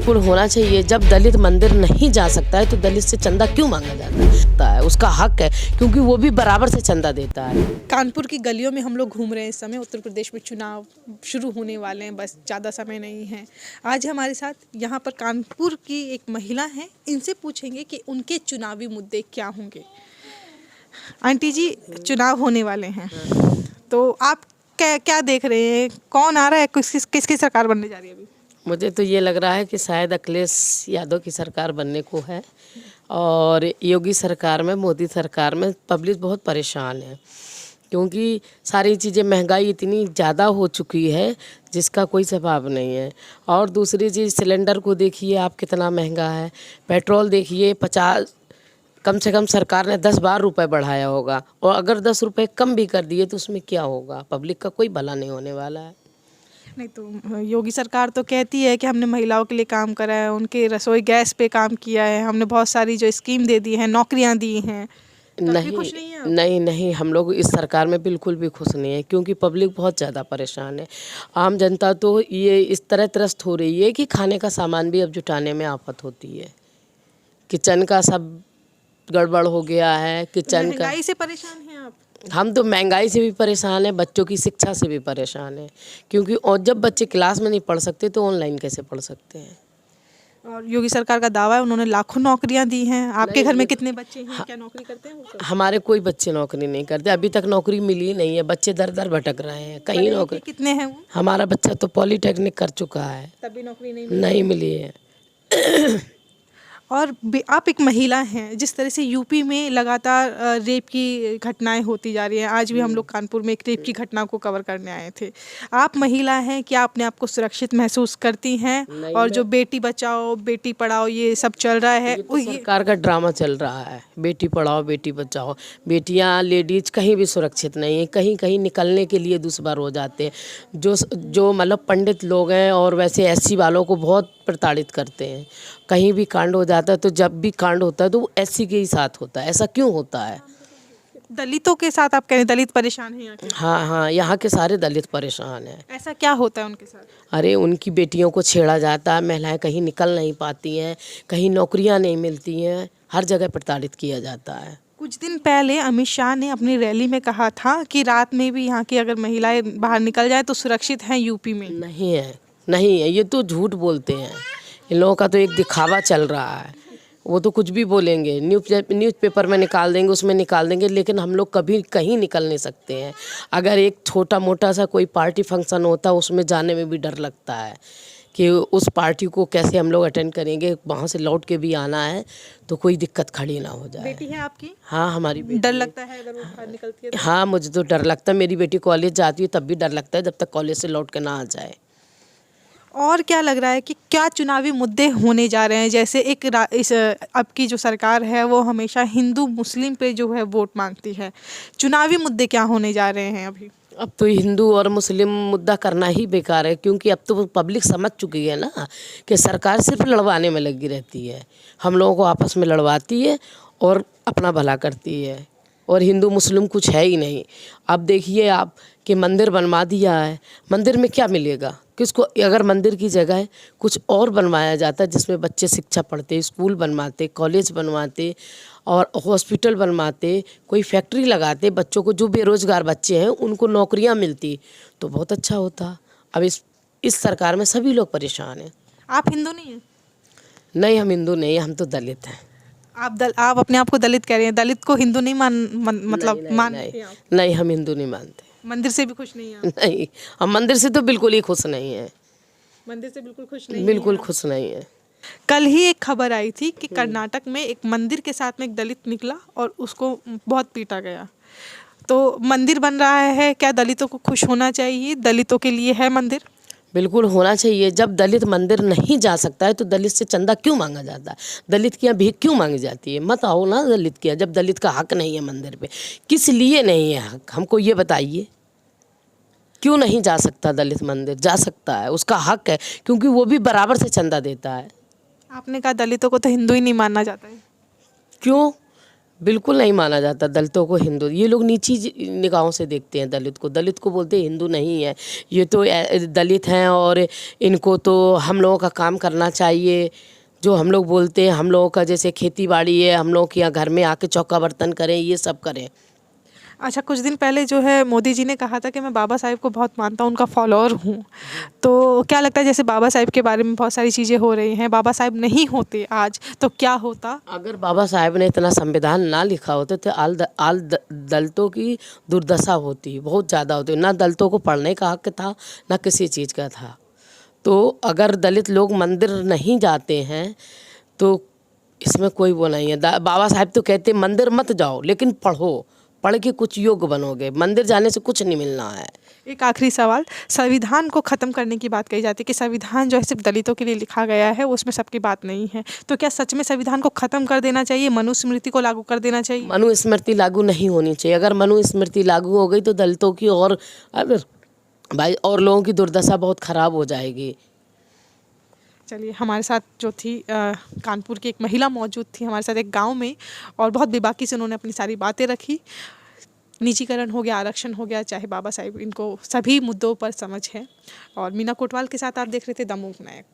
बिल्कुल होना चाहिए। जब दलित मंदिर नहीं जा सकता है तो दलित से चंदा क्यों मांगा जाता है? उसका हक है, क्योंकि वो भी बराबर से चंदा देता है। कानपुर की गलियों में हम लोग घूम रहे हैं इस समय। उत्तर प्रदेश में चुनाव शुरू होने वाले हैं, बस ज़्यादा समय नहीं है। आज हमारे साथ यहाँ पर कानपुर की एक महिला हैं, इनसे पूछेंगे कि उनके चुनावी मुद्दे क्या होंगे। आंटी जी, चुनाव होने वाले हैं, तो आप क्या क्या देख रहे हैं? कौन आ रहा है? किसकी सरकार बनने जा रही है अभी? मुझे तो ये लग रहा है कि शायद अखिलेश यादव की सरकार बनने को है। और योगी सरकार में, मोदी सरकार में पब्लिक बहुत परेशान है, क्योंकि सारी चीज़ें, महंगाई इतनी ज़्यादा हो चुकी है जिसका कोई जवाब नहीं है। और दूसरी चीज़, सिलेंडर को देखिए आप कितना महंगा है। पेट्रोल देखिए 50, कम से कम सरकार ने 10-12 रुपये बढ़ाया होगा, और अगर 10 रुपये कम भी कर दिए तो उसमें क्या होगा? पब्लिक का कोई भला नहीं होने वाला है। नहीं तो योगी सरकार तो कहती है कि हमने महिलाओं के लिए काम करा है, उनके रसोई गैस पे काम किया है, हमने बहुत सारी जो स्कीम दे दी हैं, नौकरियां दी हैं। तब भी खुश नहीं है आप? नहीं, हम लोग इस सरकार में बिल्कुल भी खुश नहीं है, क्योंकि पब्लिक बहुत ज़्यादा परेशान है। आम जनता तो ये इस तरह त्रस्त हो रही है कि खाने का सामान भी अब जुटाने में आफत होती है। किचन का सब गड़बड़ हो गया है, किचन का। महंगाई से परेशान हैं आप? हम तो महंगाई से भी परेशान हैं, बच्चों की शिक्षा से भी परेशान हैं, क्योंकि और जब बच्चे क्लास में नहीं पढ़ सकते तो ऑनलाइन कैसे पढ़ सकते हैं? और योगी सरकार का दावा है उन्होंने लाखों नौकरियां दी हैं। आपके घर में कितने बच्चे हैं? क्या नौकरी करते हैं वो सब? हमारे कोई बच्चे नौकरी नहीं करते, अभी तक नौकरी मिली ही नहीं है। बच्चे दर दर भटक रहे हैं, कहीं नौकरी। कितने हैं वो? हमारा बच्चा तो पॉलीटेक्निक कर चुका है, तभी नौकरी नहीं मिली है। और आप एक महिला हैं, जिस तरह से यूपी में लगातार रेप की घटनाएं होती जा रही हैं। आज भी हम लोग कानपुर में एक रेप की घटना को कवर करने आए थे। आप महिला हैं, क्या अपने आप को सुरक्षित महसूस करती हैं? और जो बेटी बचाओ बेटी पढ़ाओ ये सब चल रहा है, ये तो सरकार का ड्रामा चल रहा है। बेटी पढ़ाओ बेटी बचाओ, बेटियां, लेडीज कहीं भी सुरक्षित नहीं है। कहीं कहीं निकलने के लिए दुश्वार हो जाते हैं। जो मतलब पंडित लोग हैं और वैसे एससी वालों को बहुत प्रताड़ित करते हैं। कहीं भी कांड हो जाता है तो जब भी कांड होता है तो वो एससी के ही साथ होता है। ऐसा क्यों होता है? दलितों के साथ आप कह रहे हैं? दलित परेशान हैं यहाँ के? हाँ, यहाँ के सारे दलित परेशान हैं। ऐसा क्या होता है उनके साथ? अरे उनकी बेटियों को छेड़ा जाता है, महिलाएं कहीं निकल नहीं पाती हैं, कहीं नौकरियां नहीं मिलती हैं, हर जगह प्रताड़ित किया जाता है। कुछ दिन पहले अमित शाह ने अपनी रैली में कहा था कि रात में भी यहाँ की अगर महिलाएं बाहर निकल जाए तो सुरक्षित हैं यूपी में। नहीं है, ये तो झूठ बोलते हैं। इन लोगों का तो एक दिखावा चल रहा है। वो तो कुछ भी बोलेंगे, न्यूज़पेपर में निकाल देंगे, उसमें निकाल देंगे, लेकिन हम लोग कभी कहीं निकल नहीं सकते हैं। अगर एक छोटा मोटा सा कोई पार्टी फंक्शन होता, उसमें जाने में भी डर लगता है कि उस पार्टी को कैसे हम लोग अटेंड करेंगे। वहाँ से लौट के भी आना है तो कोई दिक्कत खड़ी ना हो जाए। बेटी है आपकी? हाँ, हमारी बेटी। डर लगता है अगर वो बाहर निकलती है तो? हाँ, मुझे तो डर लगता है। मेरी बेटी कॉलेज जाती है तब भी डर लगता है, जब तक कॉलेज से लौट के ना आ जाए। और क्या लग रहा है कि क्या चुनावी मुद्दे होने जा रहे हैं? जैसे इस अब की जो सरकार है वो हमेशा हिंदू मुस्लिम पे जो है वोट मांगती है। चुनावी मुद्दे क्या होने जा रहे हैं अभी? अब तो हिंदू और मुस्लिम मुद्दा करना ही बेकार है, क्योंकि अब तो पब्लिक समझ चुकी है ना कि सरकार सिर्फ लड़वाने में लगी रहती है। हम लोगों को आपस में लड़वाती है और अपना भला करती है, और हिंदू मुस्लिम कुछ है ही नहीं। अब देखिए आप कि मंदिर बनवा दिया है, मंदिर में क्या मिलेगा किसको? अगर मंदिर की जगह कुछ और बनवाया जाता जिसमें बच्चे शिक्षा पढ़ते, स्कूल बनवाते, कॉलेज बनवाते और हॉस्पिटल बनवाते, कोई फैक्ट्री लगाते, बच्चों को, जो बेरोजगार बच्चे हैं उनको नौकरियां मिलती, तो बहुत अच्छा होता। अब इस सरकार में सभी लोग परेशान हैं। आप हिंदू नहीं हैं? नहीं, हम हिंदू नहीं, हम तो दलित हैं। आप अपने आप को दलित कह रहे हैं? दलित को हिंदू नहीं मतलब मानते हैं आप? नहीं, हम हिंदू नहीं मानते। मंदिर से भी खुश नहीं हैं? नहीं, हम मंदिर से तो बिल्कुल ही खुश नहीं हैं। मंदिर से बिल्कुल खुश नहीं? बिल्कुल खुश नहीं है। कल ही एक खबर आई थी कि कर्नाटक में एक मंदिर के साथ में एक दलित निकला और उसको बहुत पीटा गया। तो मंदिर बन रहा है, क्या दलितों को खुश होना चाहिए? दलितों के लिए है मंदिर? बिल्कुल होना चाहिए। जब दलित मंदिर नहीं जा सकता है तो दलित से चंदा क्यों मांगा जाता है? दलित की यहाँ भीख क्यों मांगी जाती है? मत आओ ना दलित की, जब दलित का हक नहीं है मंदिर पे। किस लिए नहीं है हक, हमको ये बताइए। क्यों नहीं जा सकता दलित मंदिर? जा सकता है, उसका हक है, क्योंकि वो भी बराबर से चंदा देता है। आपने कहा दलितों को तो हिंदू ही नहीं मानना चाहता है। क्यों? बिल्कुल नहीं माना जाता दलितों को हिंदू। ये लोग नीची निगाहों से देखते हैं दलित को बोलते हैं हिंदू नहीं है, ये तो दलित हैं और इनको तो हम लोगों का काम करना चाहिए। जो हम लोग बोलते हैं, हम लोगों का जैसे खेती बाड़ी है, हम लोग के यहाँ घर में आके चौका बर्तन करें, ये सब करें। अच्छा, कुछ दिन पहले जो है मोदी जी ने कहा था कि मैं बाबा साहेब को बहुत मानता हूँ, उनका फॉलोअर हूँ। तो क्या लगता है, जैसे बाबा साहेब के बारे में बहुत सारी चीज़ें हो रही हैं, बाबा साहेब नहीं होते आज तो क्या होता? अगर बाबा साहेब ने इतना संविधान ना लिखा होता तो दलितों की दुर्दशा होती, बहुत ज़्यादा होती। ना दलितों को पढ़ने का हक था, ना किसी चीज़ का था। तो अगर दलित लोग मंदिर नहीं जाते हैं तो इसमें कोई वो नहीं है। बाबा साहब तो कहते मंदिर मत जाओ लेकिन पढ़ो, पढ़ के कुछ योग्य बनोगे, मंदिर जाने से कुछ नहीं मिलना है। एक आखिरी सवाल, संविधान को ख़त्म करने की बात कही जाती है कि संविधान जो है सिर्फ दलितों के लिए लिखा गया है, उसमें सबकी बात नहीं है। तो क्या सच में संविधान को ख़त्म कर देना चाहिए, मनुस्मृति को लागू कर देना चाहिए? मनुस्मृति लागू नहीं होनी चाहिए। अगर मनुस्मृति लागू हो गई तो दलितों की और भाई और लोगों की दुर्दशा बहुत ख़राब हो जाएगी। चलिए, हमारे साथ जो थी कानपुर की एक महिला मौजूद थी हमारे साथ एक गांव में, और बहुत बेबाकी से उन्होंने अपनी सारी बातें रखी। निजीकरण हो गया, आरक्षण हो गया, चाहे बाबा साहेब, इनको सभी मुद्दों पर समझ है। और मीना कोटवाल के साथ आप देख रहे थे द मूक नायक।